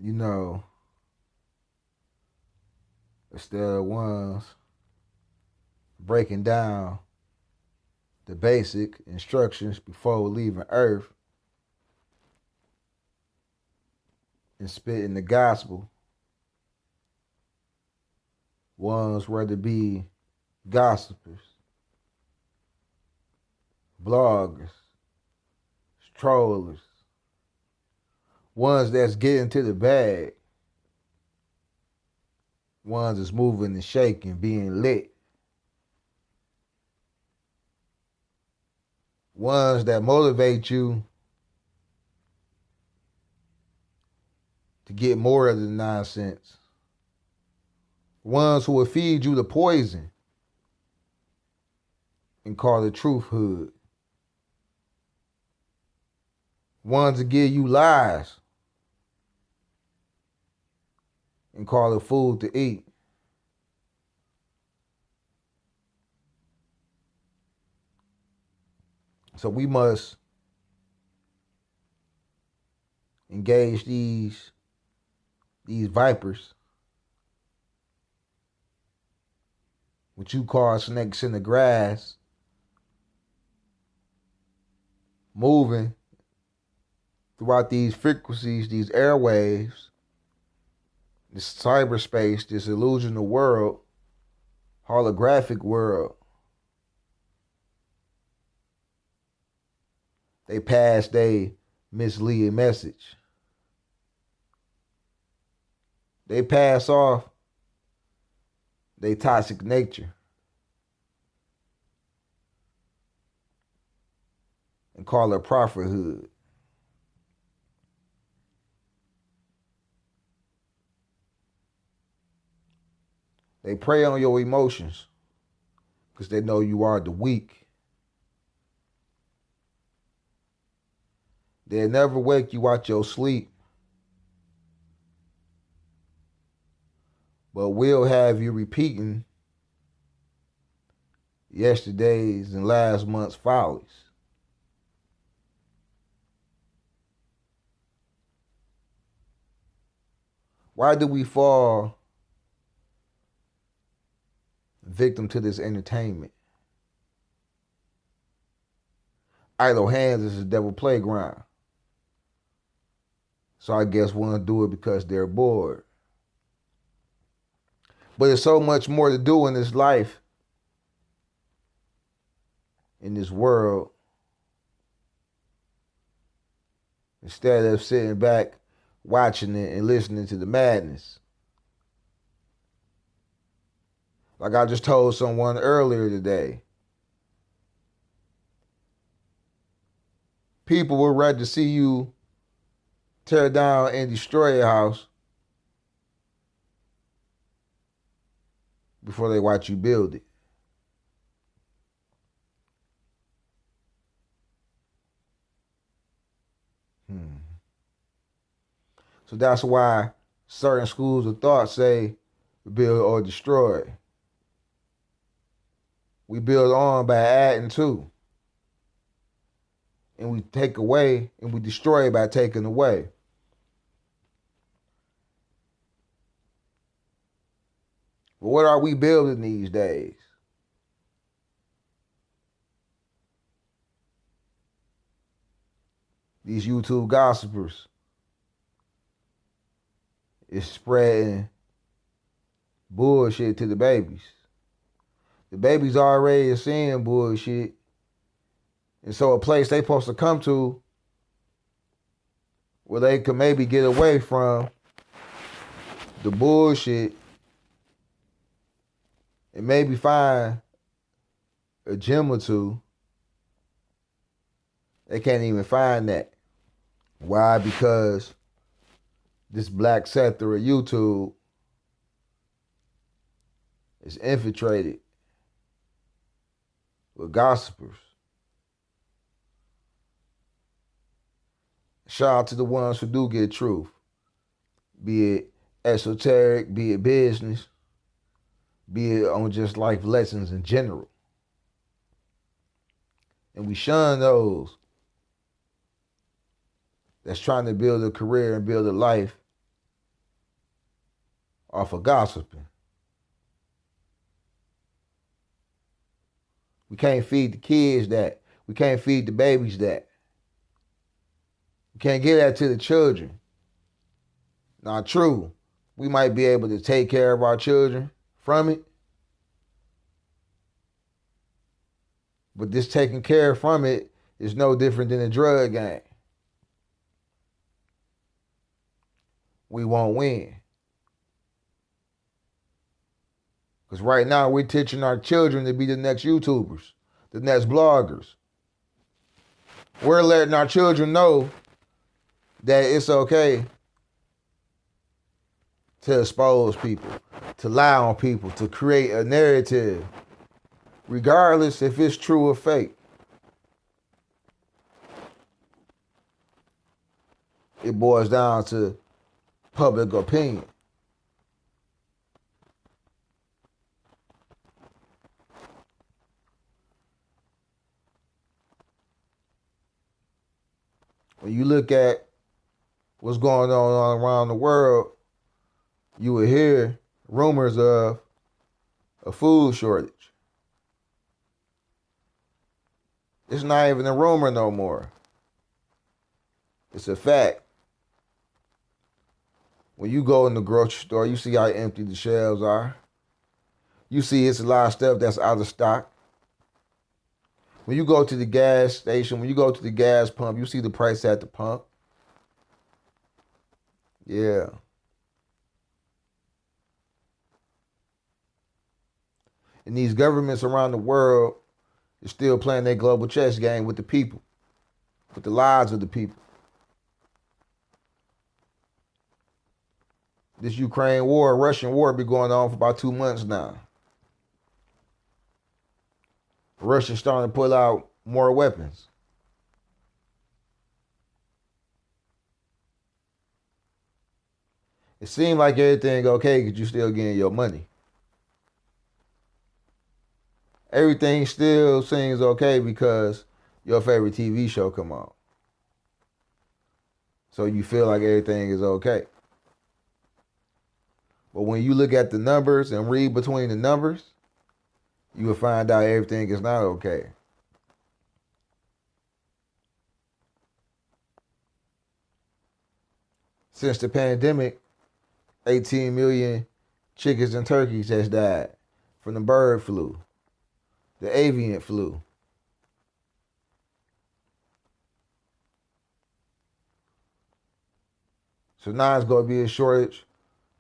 you know, instead of ones breaking down the basic instructions before leaving Earth and spitting the gospel, ones were to be gossipers, bloggers, trollers, ones that's getting to the bag, ones that's moving and shaking, being lit, ones that motivate you to get more of the nonsense, ones who will feed you the poison and call it truthhood, ones that give you lies and call it food to eat. So we must engage these vipers, what you call snakes in the grass, moving throughout these frequencies, these airwaves, this cyberspace, this illusional world, holographic world. They pass their misleading message. They pass off their toxic nature and call it prophethood. They prey on your emotions because they know you are the weak. They'll never wake you out your sleep, but will have you repeating yesterday's and last month's follies. Why do we fall victim to this entertainment? Idle hands is a devil playground. So I guess one do it because they're bored. But there's so much more to do in this life, in this world, instead of sitting back, watching it and listening to the madness. Like I just told someone earlier today, people would rather see you tear down and destroy a house before they watch you build it. Hmm. So that's why certain schools of thought say build or destroy. We build on by adding to. And we take away and we destroy by taking away. But what are we building these days? These YouTube gossipers is spreading bullshit to the babies. The babies already are seeing bullshit. And so a place they supposed to come to where they could maybe get away from the bullshit and maybe find a gym or two, they can't even find that. Why? Because this black sector of YouTube is infiltrated with gossipers. Shout out to the ones who do get truth, be it esoteric, be it business, be it on just life lessons in general. And we shun those that's trying to build a career and build a life off of gossiping. We can't feed the kids that. We can't feed the babies that. We can't give that to the children. Not true. We might be able to take care of our children from it, but this taking care from it is no different than a drug game. We won't win. Because right now we're teaching our children to be the next YouTubers, the next bloggers. We're letting our children know that it's okay to expose people, to lie on people, to create a narrative, regardless if it's true or fake. It boils down to public opinion. When you look at what's going on around the world, you will hear rumors of a food shortage. It's not even a rumor no more. It's a fact. When you go in the grocery store, you see how empty the shelves are. You see it's a lot of stuff that's out of stock. When you go to the gas station, when you go to the gas pump, you see the price at the pump. Yeah. And these governments around the world are still playing their global chess game with the people, with the lives of the people. This Ukraine war, Russian war, been going on for about 2 months now. Russia's starting to pull out more weapons. It seemed like everything okay because you still getting your money. Everything still seems okay because your favorite TV show come on. So you feel like everything is okay. But when you look at the numbers and read between the numbers, you will find out everything is not okay. Since the pandemic, 18 million chickens and turkeys has died from the bird flu, the avian flu. So now it's going to be a shortage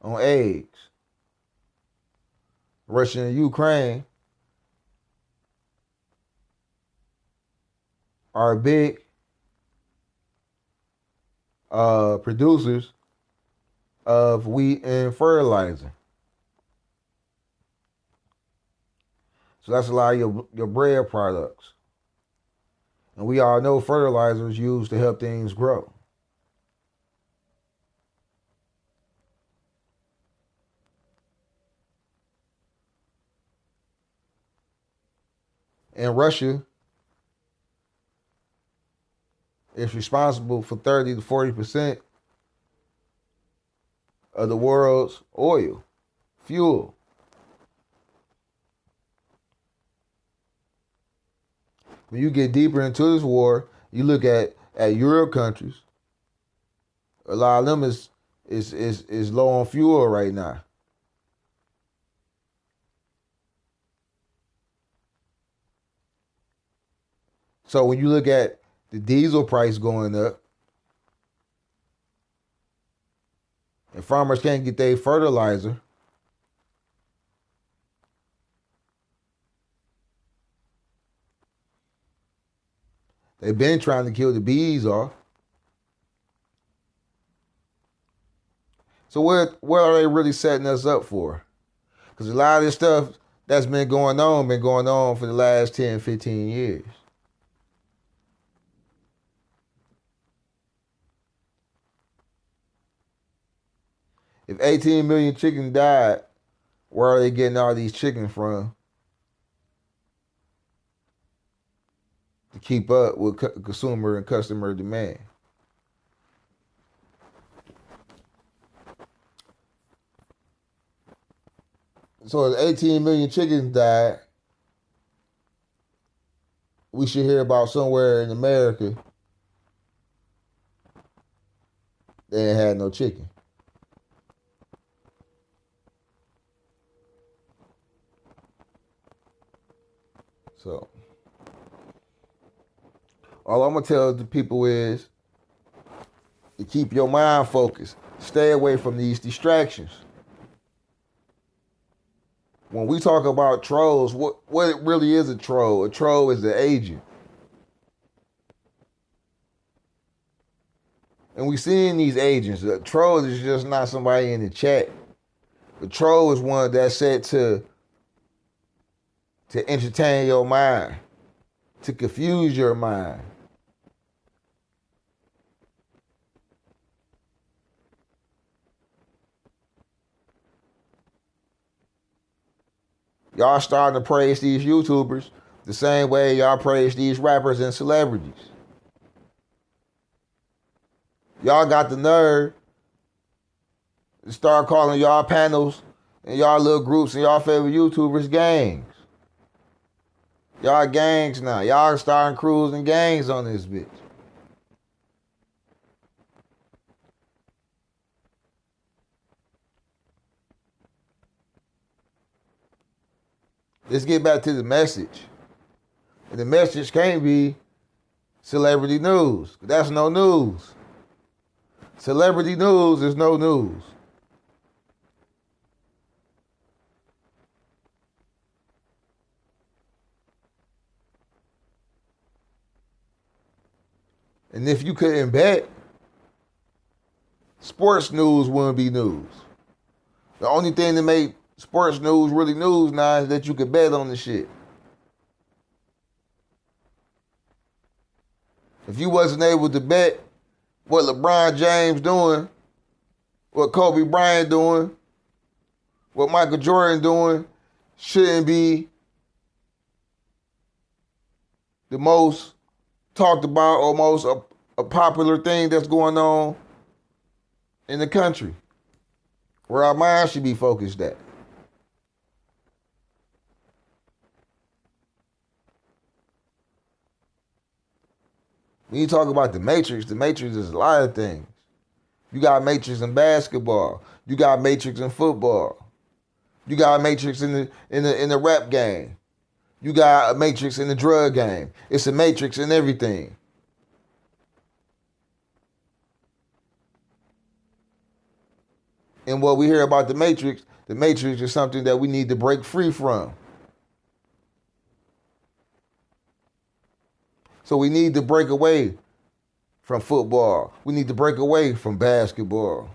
on eggs. Russia and Ukraine are big producers of wheat and fertilizer. So that's a lot of your bread products. And we all know fertilizer is used to help things grow. And Russia is responsible for 30 to 40% of the world's oil, fuel. When you get deeper into this war, you look at Europe countries. A lot of them is low on fuel right now. So when you look at the diesel price going up, and farmers can't get their fertilizer, they've been trying to kill the bees off. So what are they really setting us up for? Because a lot of this stuff that's been going on for the last 10, 15 years. If 18 million chickens died, where are they getting all these chickens from to keep up with consumer and customer demand? So if 18 million chickens died, we should hear about somewhere in America they ain't had no chicken. So all I'm gonna tell the people is to keep your mind focused. Stay away from these distractions. When we talk about trolls, what it really is a troll? A troll is an agent. And we seeing these agents. A troll is just not somebody in the chat. A troll is one that's set to entertain your mind, to confuse your mind. Y'all starting to praise these YouTubers the same way y'all praise these rappers and celebrities. Y'all got the nerve to start calling y'all panels and y'all little groups and y'all favorite YouTubers gangs. Y'all gangs now. Y'all starting crews and gangs on this bitch. Let's get back to the message. And the message can't be celebrity news. That's no news. Celebrity news is no news. And if you couldn't bet, sports news wouldn't be news. The only thing that make sports news really news now is that you could bet on the shit. If you wasn't able to bet what LeBron James doing, what Kobe Bryant doing, what Michael Jordan doing, shouldn't be the most talked about or most a popular thing that's going on in the country, where our minds should be focused at. When you talk about the Matrix is a lot of things. You got Matrix in basketball. You got Matrix in football. You got a Matrix in the rap game. You got a Matrix in the drug game. It's a Matrix in everything. And what we hear about the Matrix is something that we need to break free from. So we need to break away from football. We need to break away from basketball.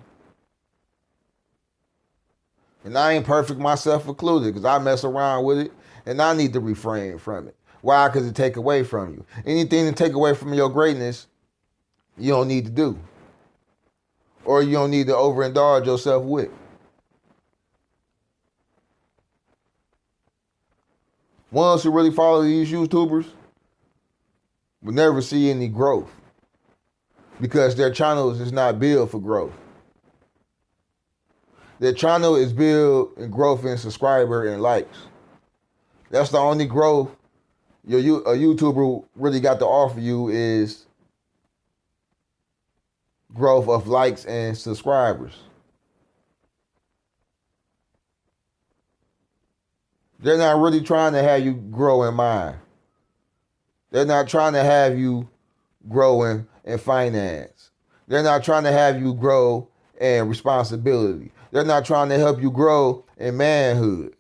And I ain't perfect, myself included, because I mess around with it and I need to refrain from it. Why? Because it take away from you. Anything to take away from your greatness, you don't need to do. Or you don't need to overindulge yourself with. Ones who really follow these YouTubers will never see any growth because their channels is not built for growth. Their channel is built in growth in subscriber and likes. That's the only growth a YouTuber really got to offer you is growth of likes and subscribers. They're not really trying to have you grow in mind. They're not trying to have you grow in finance. They're not trying to have you grow in responsibility. They're not trying to help you grow in manhood.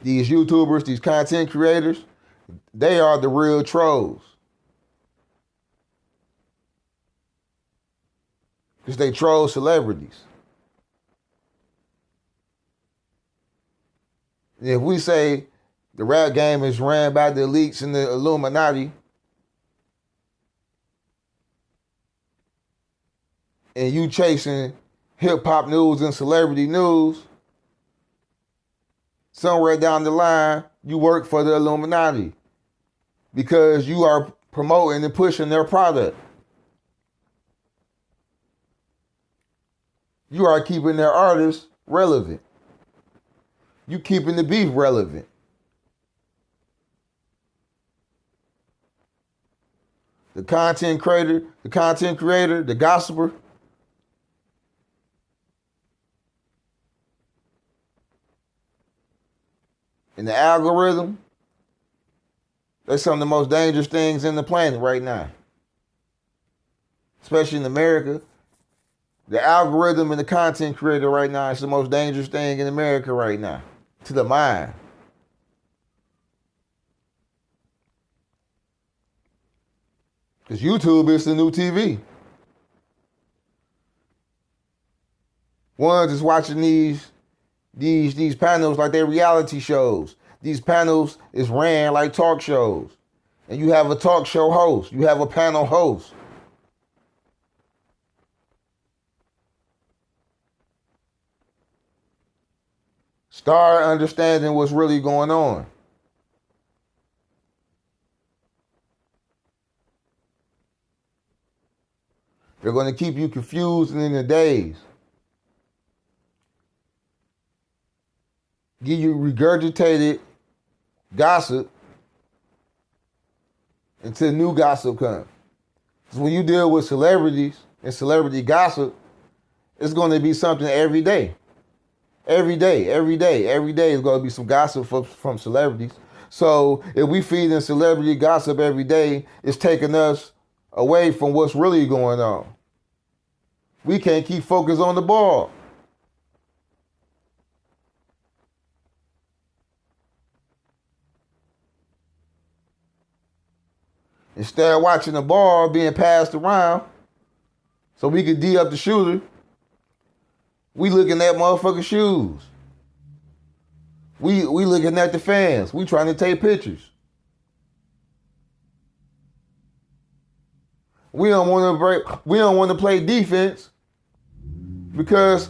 These YouTubers, these content creators, they are the real trolls. Because they troll celebrities. And if we say the rap game is ran by the elites and the Illuminati, and you chasing hip hop news and celebrity news, somewhere down the line, you work for the Illuminati because you are promoting and pushing their product. You are keeping their artists relevant. You keeping the beef relevant. The content creator, the gossiper, and the algorithm, they're some of the most dangerous things in the planet right now. Especially in America. The algorithm and the content creator right now is the most dangerous thing in America right now. To the mind. Because YouTube is the new TV. One's just watching these panels like they're reality shows. These panels is ran like talk shows. And you have a talk show host. You have a panel host. Start understanding what's really going on. They're going to keep you confused and in the daze. Give you regurgitated gossip until new gossip comes. So when you deal with celebrities and celebrity gossip, it's going to be something every day. Every day is going to be some gossip from celebrities. So if we feed in celebrity gossip every day, it's taking us away from what's really going on. We can't keep focused on the ball. Instead of watching the ball being passed around so we can D up the shooter, we looking at motherfucking shoes. We looking at the fans. We trying to take pictures. We don't want to play defense because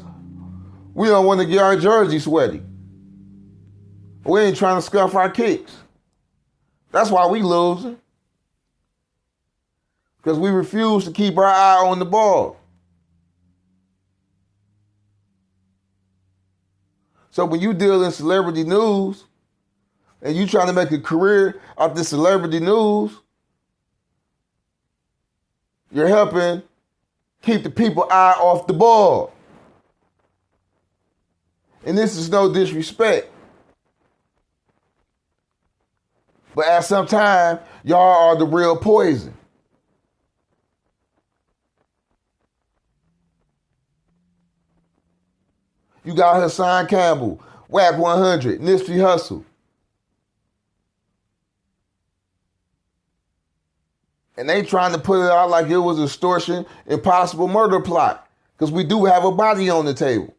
we don't want to get our jersey sweaty. We ain't trying to scuff our kicks. That's why we losing. Because we refuse to keep our eye on the ball. So when you deal in celebrity news and you trying to make a career out this celebrity news, you're helping keep the people eye off the ball. And this is no disrespect. But at some time, y'all are the real poison. You got Hassan Campbell, Whack 100, Nipsey Hussle. And they trying to put it out like it was extortion, impossible murder plot. Because we do have a body on the table.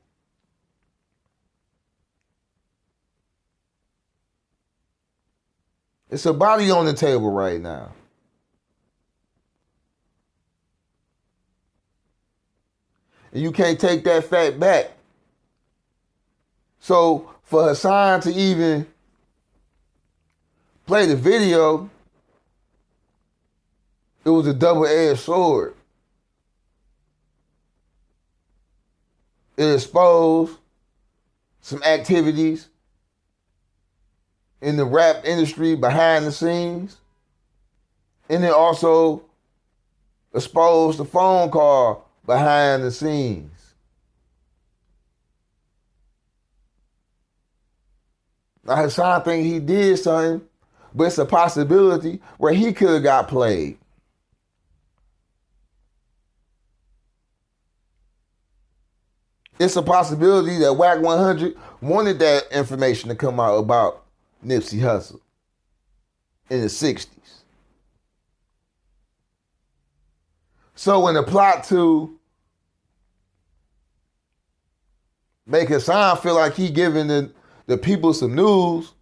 It's a body on the table right now. And you can't take that fact back. So for Hassan to even play the video, it was a double-edged sword. It exposed some activities in the rap industry behind the scenes. And it also exposed the phone call behind the scenes. Now Hassan think he did something, but it's a possibility where he could have got played. It's a possibility that Whack 100 wanted that information to come out about Nipsey Hussle in the 60s. So in the plot to make Hassan feel like he giving the people some news,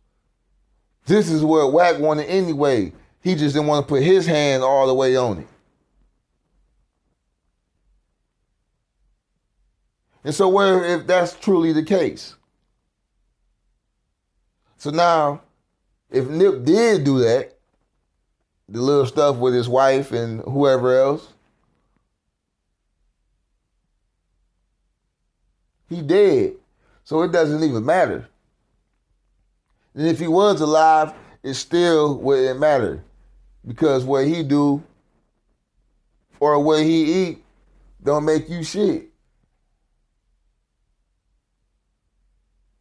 this is what Whack wanted anyway. He just didn't want to put his hand all the way on it. And so what if that's truly the case? So now, if Nip did do that, the little stuff with his wife and whoever else, He dead. So it doesn't even matter. And if he was alive, it still wouldn't matter. Because what he do or what he eat don't make you shit.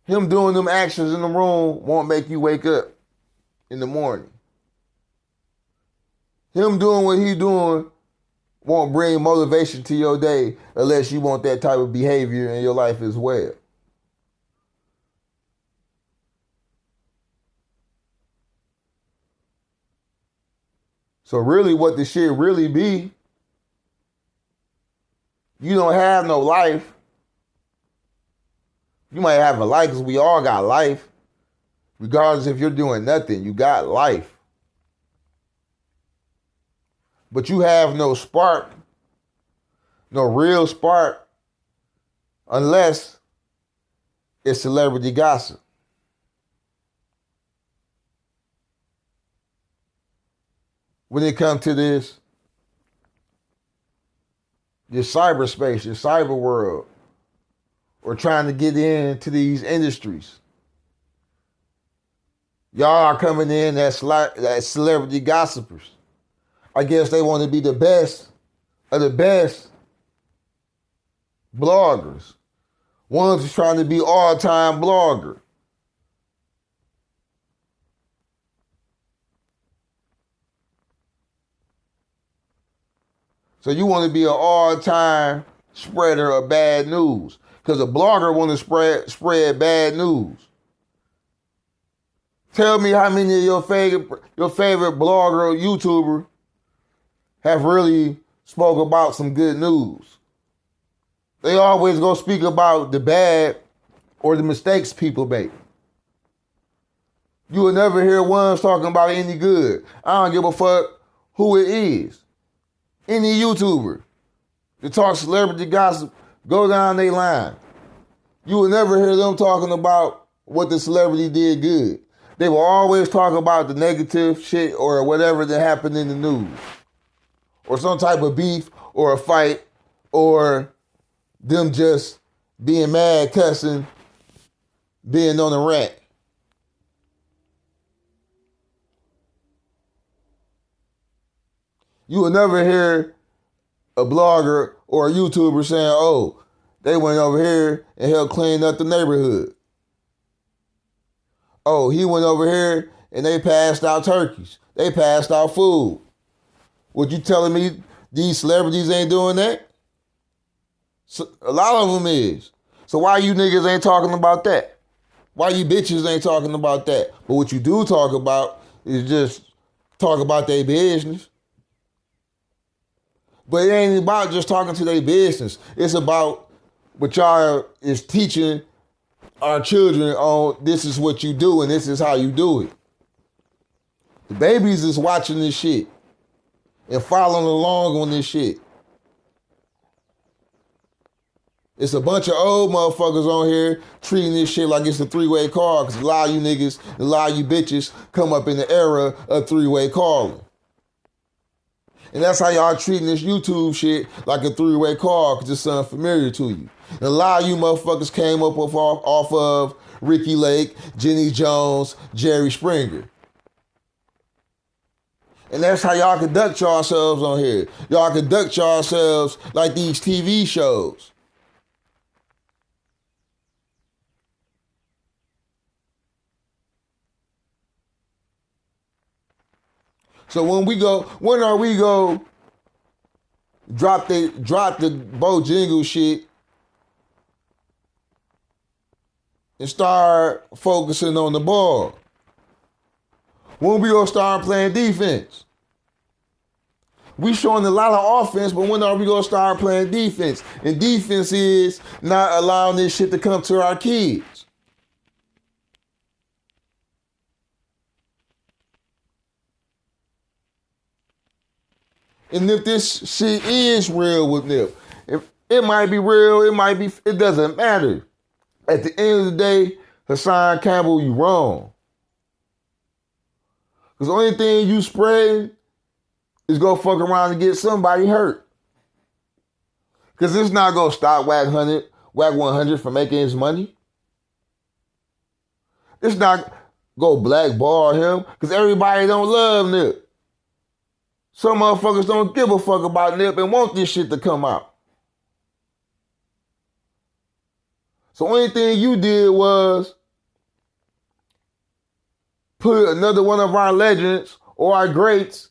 Him doing them actions in the room won't make you wake up in the morning. Him doing what he doing won't bring motivation to your day unless you want that type of behavior in your life as well. So really what the shit really be, you don't have no life. You might have a life because we all got life. Regardless if you're doing nothing, you got life. But you have no spark, no real spark, unless it's celebrity gossip. When it comes to this, your cyberspace, your cyber world, or trying to get into these industries, y'all are coming in as celebrity gossipers. I guess they want to be the best of the best bloggers. One's who's trying to be all-time blogger. So you want to be an all-time spreader of bad news. Because a blogger want to spread bad news. Tell me how many of your favorite blogger or YouTuber have really spoke about some good news. They always go speak about the bad or the mistakes people make. You will never hear ones talking about any good. I don't give a fuck who it is. Any YouTuber that talks celebrity gossip, go down their line. You will never hear them talking about what the celebrity did good. They will always talk about the negative shit or whatever that happened in the news. Or some type of beef or a fight or them just being mad, cussing, being on a rant. You will never hear a blogger or a YouTuber saying, oh, they went over here and helped clean up the neighborhood. Oh, he went over here and they passed out turkeys. They passed out food. What you telling me these celebrities ain't doing that? So, a lot of them is. So why you niggas ain't talking about that? Why you bitches ain't talking about that? But what you do talk about is just talk about their business. But it ain't about just talking to their business. It's about what y'all is teaching our children on this is what you do and this is how you do it. The babies is watching this shit and following along on this shit. It's a bunch of old motherfuckers on here treating this shit like it's a three-way call because a lot of you niggas, a lot of you bitches come up in the era of three-way calling. And that's how y'all treating this YouTube shit like a three-way call because it's unfamiliar to you. And a lot of you motherfuckers came up off of Ricky Lake, Jenny Jones, Jerry Springer. And that's how y'all conduct yourselves on here. Y'all conduct yourselves like these TV shows. So when are we go drop the Bojangles shit and start focusing on the ball? When we gonna start playing defense? We showing a lot of offense, but when are we gonna start playing defense? And defense is not allowing this shit to come to our kids. And if this shit is real with Nip, if it might be real, it doesn't matter. At the end of the day, Hassan Campbell, you wrong. Because the only thing you spread is go fuck around and get somebody hurt. Because it's not going to stop Wack 100 Whack 100 for making his money. It's not go blackball him because everybody don't love Nip. Some motherfuckers don't give a fuck about Nip and want this shit to come out. So only thing you did was put another one of our legends or our greats